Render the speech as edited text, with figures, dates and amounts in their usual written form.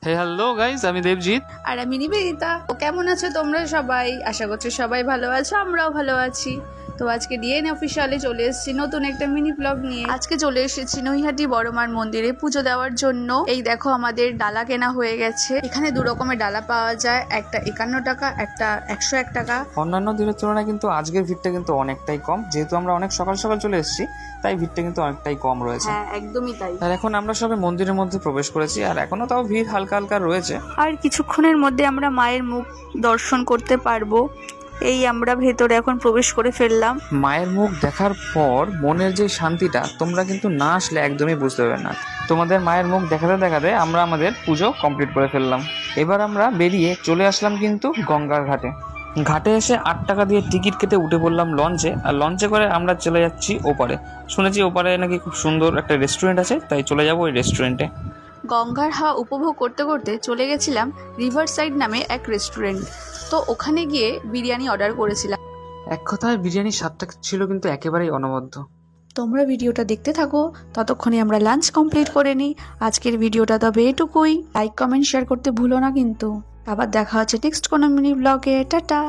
Hello guys, আমি দেবজিৎ। আর আমি নিবেদিতা। কেমন আছো তোমরা সবাই? আশা করছি সবাই ভালো আছো, আমরাও ভালো আছি। তো আজকে ডিএনএ অফিসিয়ালে চলে এসেছি নতুন একটা মিনি ব্লগ নিয়ে। আজকে চলে এসেছি নৈহাটি বড়মার মন্দিরে পুজো দেওয়ার জন্য। এই দেখো আমাদের ডালা কেনা হয়ে গেছে। এখানে দু রকমের ডালা পাওয়া যায়, একটা 51 টাকা, একটা 101 টাকা। অন্যান্য দিনের তুলনায় কিন্তু আজকের ভিড়টা কিন্তু অনেকটাই কম, যেহেতু আমরা অনেক সকাল সকাল চলে এসেছি, তাই ভিড়টা কিন্তু অনেকটাই কম রয়েছে। হ্যাঁ, একদমই তাই। আর এখন আমরা সবে মন্দিরের মধ্যে প্রবেশ করেছি, আর এখনো তাও ভিড় হালকা হালকা রয়েছে। আর কিছুক্ষণের মধ্যে আমরা মায়ের মুখ দর্শন করতে পারবো। এই আমরা ভেতরে এখন প্রবেশ করে ফেললাম। মায়ের মুখ দেখার পর মনের যে শান্তিটা তোমরা কিন্তু না আসলে একদমই বুঝতে পারবে না। তোমাদের মায়ের মুখ দেখাতে দেখাতে আমরা আমাদের পুজো কমপ্লিট করে ফেললাম। এবার আমরা বেরিয়ে চলে আসলাম কিন্তু গঙ্গার ঘাটে। ঘাটে এসে 8 টাকা দিয়ে টিকিট কেটে উঠে পড়লাম লঞ্চে, আর লঞ্চে করে আমরা চলে যাচ্ছি ওপারে। শুনেছি ওপারে নাকি খুব সুন্দর একটা রেস্টুরেন্ট আছে, তাই চলে যাবো ওই রেস্টুরেন্টে। গঙ্গার হাওয়া উপভোগ করতে করতে চলে গেছিলাম রিভার সাইড নামে এক রেস্টুরেন্ট। তো ওখানে গিয়ে বিরিয়ানি অর্ডার করেছিলাম। এক কথায় বিরিয়ানির স্বাদটা ছিল কিন্তু একেবারেই অনবদ্য। তোমরা ভিডিওটা দেখতে থাকো, ততক্ষণে আমরা লাঞ্চ কমপ্লিট করে নিই। আজকের ভিডিওটা তবে এটুকুই। লাইক কমেন্ট শেয়ার করতে ভুলো না কিন্তু। আবার দেখা হচ্ছে নেক্সট কোনো মিনি ব্লগে। টাটা।